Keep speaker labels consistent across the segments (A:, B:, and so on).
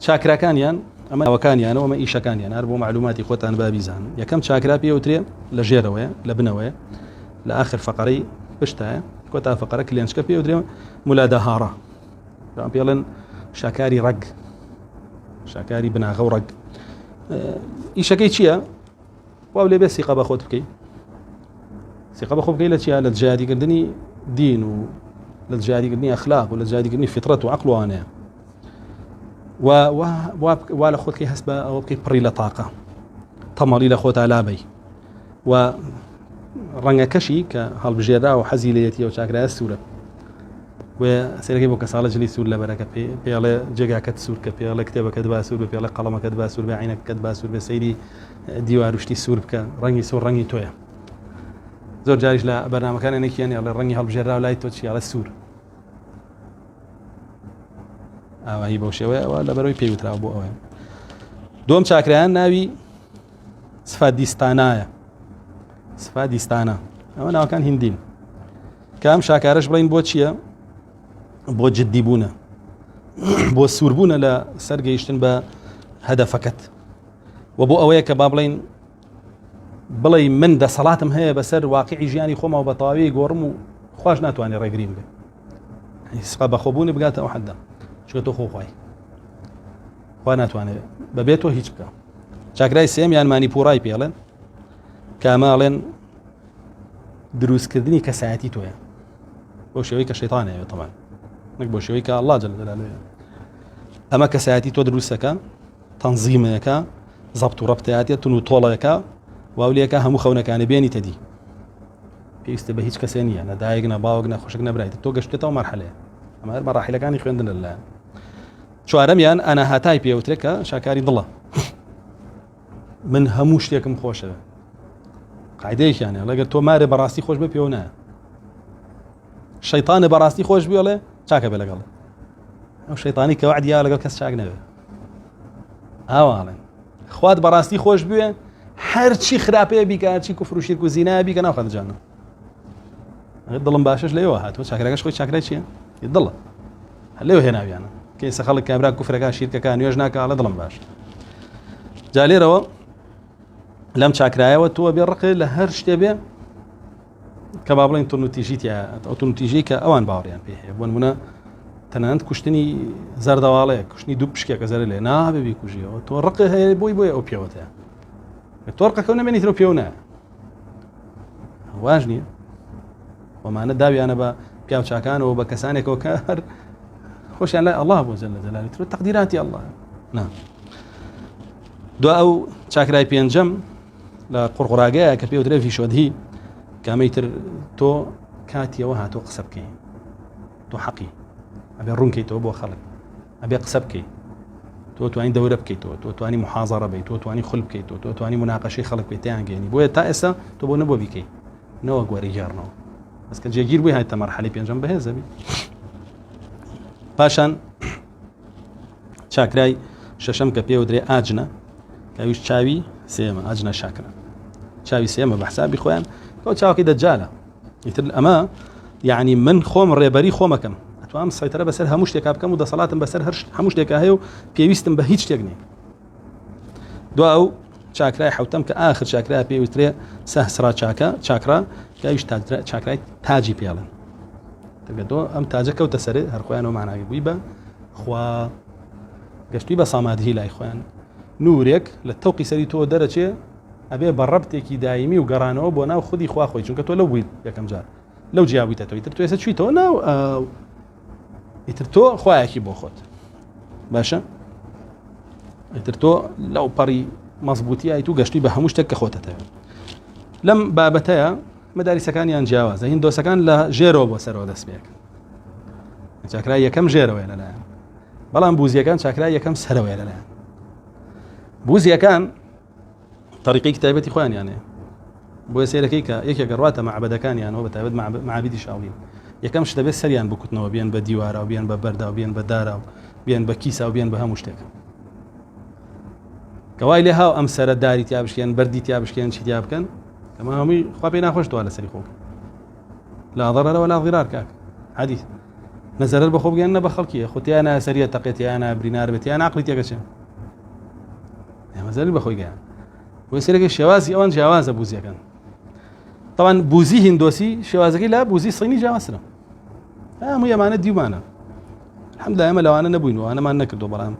A: چاکراکانیان ئەمە ئەوەکانیانە ئەمە ئیشەکانیان هەر بۆ معلوماتی خۆتان بابیزان. یەکەم چاکرا پێوترێ لە ژێرەوەیە لە بنەوەیە لە آخر فقرەی پشتایە کۆتا فقرە کلێنچکە پێوترێ مولادەهاڕە پێڵێن شاکاری ڕەگ شاکاری بناغە و ڕەگ. ئیشەکەی چییە؟ واو لێ بێ سیقە بە خۆت بکەیت سیقە بە خۆ بکەیت لە چیە؟ لە جیادیکردنی دین و لە جیادیکردنی ئەخلاق و لە جیادیکردنی فیترەت و عەقڵ وانەیە وا لە خۆتکەی هەست بە ئەوە بکەی پڕی لە تاقە تەمەڵی لە خۆتا لابەی و ڕەنگەکەشی کە هەڵبژێرا و حەزی لەیەتیە و چاکرایە سوورە و سێرەکەی بۆ کەساڵە جلی سوور لەبەرەکە پێڵێ جێگاکەت سوور کە پێڵێ کتێبەکەت باسوور بە پێڵێ قەڵەمەکەت باسوور بە عینەکەت باسوور بە سەیری دیواروشتی سوور بکە ڕەنگی سوور ڕەنگی تۆیە. زۆر جاریش لە بەرنامەکانێکیان لە ڕەنگی هەڵبژێرا و لای تۆ چیاڵە سوور ئاوایی بەو شێوەیەوە لەبەرەوەی پێوتراوە بۆ ئەوەیە. دوم چاکرایان ناوی سفادیستانایە سفادیستانە ئەوە ناوەکان هیندین کە ئەم شاکارەش بڵین بۆ چییە؟ بۆ جددی بوونە بۆ سووربوونە لە سەرگەیشتن بە هەدەفەکەت و بۆ ئەوەیە کە با بڵێ من دەسەڵاتم هەیە بەسەر واقعی ژیانی خۆمە و بە تەواوی گۆڕم و خوش ناتوانێت ڕێگریم بێ سقا بەخۆبوونی بگاتە ئەو حەددا چکە تۆ خۆخوای خوا ناتوانێت بەبێت تۆ هیچ بکە. چاکرای سێم یان مانیپوڕای پێڵێن کە ئەماڵێن دروستکردنی کەسایەتی تۆیە بۆ شێوەی کە شەیتانەیە تەمان نەک بۆ شێوەی کە ئەڵڵا جەل جەلالوهەیە. ئەمە کەسایەتی تۆ دروستەکە تەنزیمەکە زەبط و ڕەبتایەتە تون و تۆڵەکە واولەکە هەموو خەونەکانی بێنی تەدی پێویستە بە هیچ کەسێ نییە نە دایک نە باوک نە خۆشک نەبرایت تۆ گەشتێتەوە مەرحەلەیە ئەمە هەر مەراحیلەکانی خوێندنە لەلایەن. چوارەمیان ئەنا هاتای پێوترێت کە شاکاری دڵە من هەموو شتێکم خۆشە قاعدەیەکیانە لەگەر تۆ مارێ بەڕاستی خۆش بە پێوە نایە شەیطانە بەڕاستی خۆش بێڵێ چاکە بێ لەگەڵ ئەو شەیطانی کە وعدیا لەگەڵ کەس چاک نەبێ ئاواڵێن خوات بەڕاستی خۆش بوێ هەرچی خراپەیە بیکە هەرچی کوفر و شیرک و زینایە بیکە ناوخەت جانە دڵم باشش لێوە هاتووە چاکراکەش خۆی چاکرای چییە؟ دڵە لێوە هێناویانە کەیسە خەڵک کابرا کوفرەکە شیرکەکە نوێژ ناکە ئەڵێ دڵم باش. جا لێرەوە لەم چاکرایەوە تۆ بێ ڕقێ لە هەر شتێ بێ کە با بڵێن تونوتیژیتە ئەو تونوتیژی کە ئەوان باوەڕیان پێ هەیە بۆ نمونە تەنانەت کوشتنی زەردەواڵەیە کوشتنی دوو پشکێکە زەرە لێ نابێ کوژیەوە تۆ ڕقە هەیە بۆی ئەو پێوەتەیە تۆ ڕقەکە نەمێنیتەوە پێو نایە واژ نییە وەمانە داویانە بە پیاو چاکانەوە بە کەسانێکەوە کە هەر خۆشیان لای ئەڵڵا بۆ جەل جەلالی تۆ تەقدیراتی ئەڵڵا نا. دو ئەو چاکرای پێنجەم لە قوڕقڕاگەیە کە پێوترێ فیشۆدهی کامەیتر تۆ کاتیەوە هاتۆ قسە بکەی تۆ حەقی ئەبێ ڕوونکەیتەوە بۆ خەڵک ئەبێ قسە بکەی تۆ توانی دەورە بکەیتەوە تۆ توانی محازەڕە بێت تۆ توانی خول بکەیتەوە تۆ توانی مناقەشەی خەڵک بێت تیان گەێنی بۆیە تا ئێستا تۆ بۆ نەبووە بیکەی نەوە گوێرەی جارنەوە بەس کە جێگیر بووی هاتە مەرحەلەی پێنجەم بەهێزە بی. پاشان چاکرای شەشەم کە پێوترێ ئاجنە کەویش چاوی سێمە ئاجنە شاکرە چاوی سێمە بە حسابی خۆیان کە چاوەکەی دەجالە ئیتر ئەمە یعنی من خۆم ڕێبەری خۆمەکەم ئەتوانم سەیتەرە بەسەر هەموو شتێکا بکەم و دەسەڵاتم بەسەر هەموو شتێکا هەیە و پێویستم بە هیچ شتێک نییە. دو ئەو چاکرای حوتەم کە ئاخر چاکرای پێوترێ سەهسرا چاکرا کەویش چاکرای تاجی پێڵن تۆ ئەم تاجە کەوتە سەرێ هەر خۆیانەوە معناگە بووی بە خوا گەشتوی بە سامادهی لای خۆیان نورێک لە تەوقی سەری تۆ دەرەچێ ئەبێ بە ڕەبتێکی دایمی و گەڕانەوە بۆ ناو خودی خوا خۆی چونکە تۆ لەو بوویت یەکەم جار لەو جیابوویتە تۆ ئیتر تۆ ئێستا چوویتەوە ناو ئیتر تۆ خوایەکی بۆ خۆت باشە ئیتر تۆ لەو پەڕی مەزبوطی ئایت و گەشتی بە هەموو شتێک کە خۆتەتەوێت. لەم بابەتەیە مەداریسەکانیان جیاوازە هیندۆسەکان لە ژێرەوە بۆ سەرەوە دەست پێکەن چاکرای یەکەم ژێرەوەیە لەلایەن بەڵام بوزیەکان چاکرای یەکەم سەرەوەیە لەلایەن. بوزیەکان طریقی تایبەتی خۆیانیانەیە بۆ سێرەکەی کە یەکێکە ڕاتە مەعبەدەکانیانەوە بە تایبەت معابیدی شاولین یەکەم شت دەبێت سەریان بکوتنەوە بێن بە دیوارە و بێن بە بەردا و بێن بە دارا و بێن بە کیسا و بێن بە هەموو شتێک کەوای لێ هاو ئەم سەرە داری تیا بشکێن بەردی تیا بشکێن چی تیا بکەن ئەمە هەمووی خوا پێی ناخۆشتەوە لەسەری خۆک لا ضەرەرە ولا ضیرار کاک حەدیث نزل بخوب جانا بخلقية خوتي أنا سريع تقيتي أنا برينار بتي أنا عقلي تيجي يا مازال بخوي جانا ويصير لك الشوازي أو جواز بوزي كان طبعا بوزي هندوسي شوازكي لا بوزي صيني جواسنا مو يمانة ديومانا الحمد لله لو أنا نبوين وأنا ما نكردو برام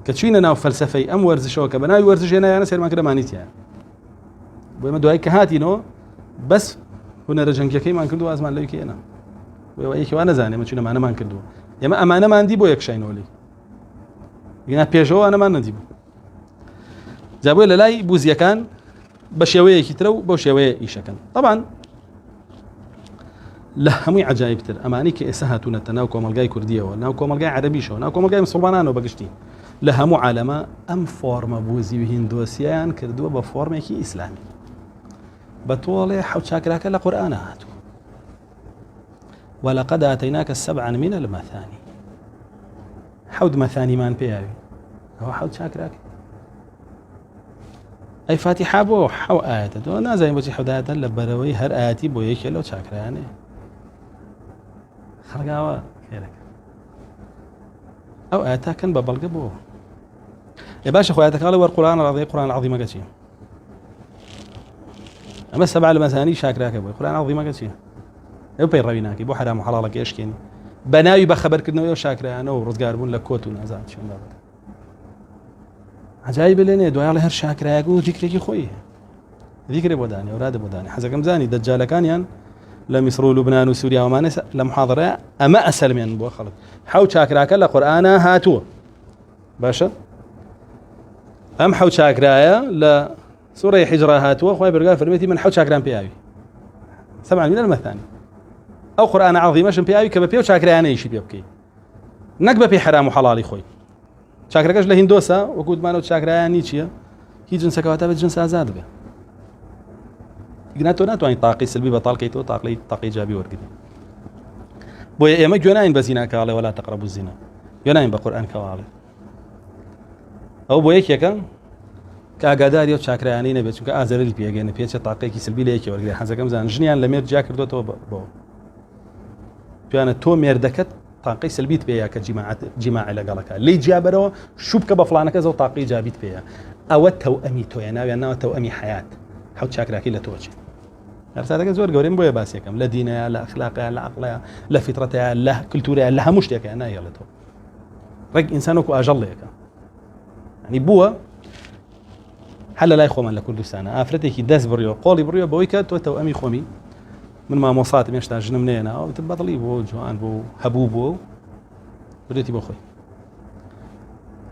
A: كتشينا ناو فلسفي أم ورزش أو كبناي ورزش هنا أنا سير ما كده مانيتي يعني وما دعي كهاتي نو بس هنا رجعن كي ما نكردو أزمان لو كي أنا وياك وأنا زاني ما تشينا ما أنا ما نكردو يا ما أنا ما عندي بو يكشين ولي ينا بيجو أنا ما نديبو جابوا لاي بوزيا كان بشويه كترو بشويه إيشكن طبعا لهمي عجائب تر أماني كإسهاتنا تناوكم الجاي كردية وناوكم الجاي عربي شو ناوكم الجاي مسلمانان وبقشتي لهمو عالمة أم فورما بوزي وهندوسيان كردوا بفورما كي إسلامي بطولة حوت شاكراك لقرآن هاتو ولقد آتيناك 7 من المثاني حود مثاني مان بياوي هو حود شاكراك أي فاتحة بو حو آيات دو نازاين بوشي حود آيات لبروي هر آياتي بو يكي لو شاكراني خلقاوا خيرك أو آياتا كان ببلغ بو يا باشا أخو آياتك قالوا والقرآن العظيم القرآن العظيم ما قتشي أما 7 المثاني شاكراك بو القرآن العظيم ما قتشي يو بين ربيناكي بو حرام وحلالك يشكيني بناوي بخبر كدنو يو شاكرانه ورزقار بون لكوتو نازات شون بابت عجائب لنا دعاء الله هر شاكراك وذكرك خويه ذكر بوداني أوراد بوداني حزكم زاني دجال كان ين لم يصروا لبنان وسوريا وما نس لمحاضرة أما أسهل من بو خلق حو شاكراك لقرآن هاتو باشا أم حو شاكرايا لا سورة حجرة هاتو خوي برقال فرميتي من حو شاكران بياوي 7 من المثاني أو قرآن عظيم عشان بياوي كبيو شاكرايا أنا يشي بيبكي نكبة بي حرام وحلالي خوي شاكراكش لهندوسا وقود مانو شاكرايا نيتشيا هي جنس كواتب جنس آزاد به قناتو ناتو يعني طاقي سلبي بطالكيتو طاقي إيجابي ورقدي بويا إما جوناين بزنا كالي ولا تقربوا الزنا جوناين بقرآن كوالي أو بويك يكا كأقادار يو شاكراياني نبي چونك آزر البيجي نبي طاقي كي سلبي ليكي ورقدي حزكم زان جنيان لمير جاكر دو تو بو بيانا تو ميردكت طاقي سلبيت بيها كجماعة لقالك لي جابرو شوبك بفلانك زو طاقي جابيت بيها أو توأمي توينا يعني توأمي حياة حوت شاكراكي لتوجه رسالة زور قورين بويا باسيكم لا دينها لا أخلاقها لا عقلها لا فطرتها لا كلتورها لا همشتك أنا يلا تو رج إنسانك وأجلك يعني بوا حلا لا يخوم لكل سنة آفرتك داس بريو قولي بريو بويكا توأمي خومي من ما مصات مشتاج منين أو تبطلي بو جوان بو حبوبو بديتي بو خوي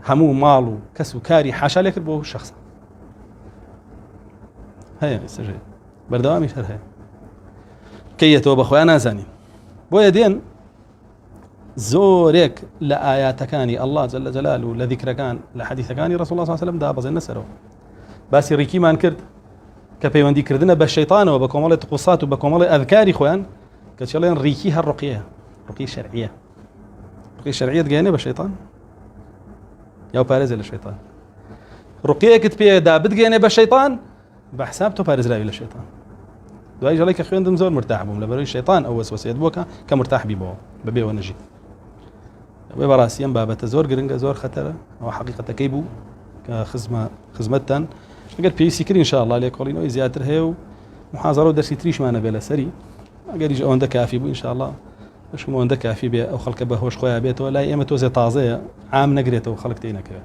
A: همو مالو كسو كاري حاشا لك بو شخص هيا استجيب بردوامي شر هي كي يتوب أخوي أنا زاني بو يدين زوريك لآيات كاني الله جل جلاله لذكر كان لحديث كاني رسول الله صلى الله عليه وسلم دا بزن نسره بس ريكي ما انكرت كبيوندي كردنا بالشيطان وبكمال الطقوسات وبكمال أذكار إخوان كتشلين ريكي هالرقية رقية شرعية رقية شرعية تجينا بالشيطان يا بارز للشيطان رقية كتبيه دا بتجينا بالشيطان بحساب تو بارز لا للشيطان دواي جالك أخوان دم زور مرتاح بهم لبري الشيطان أو وسوسة بوكا كمرتاح بيبوا ببيه ونجي وبراسيان بابة زور قرنجة زور خطرة أو حقيقة كيبو خزمتان قال بي سكري إن شاء الله عليك ولينو زيادة هي ومحاضرة ودرسي تريش معنا بلا سري قال يجي أون كافي بو إن شاء الله مش مو أون كافي بي أو خلق به وش خويا بيته ولا أيام توزي طازية عام نقريته وخلق تينا كذا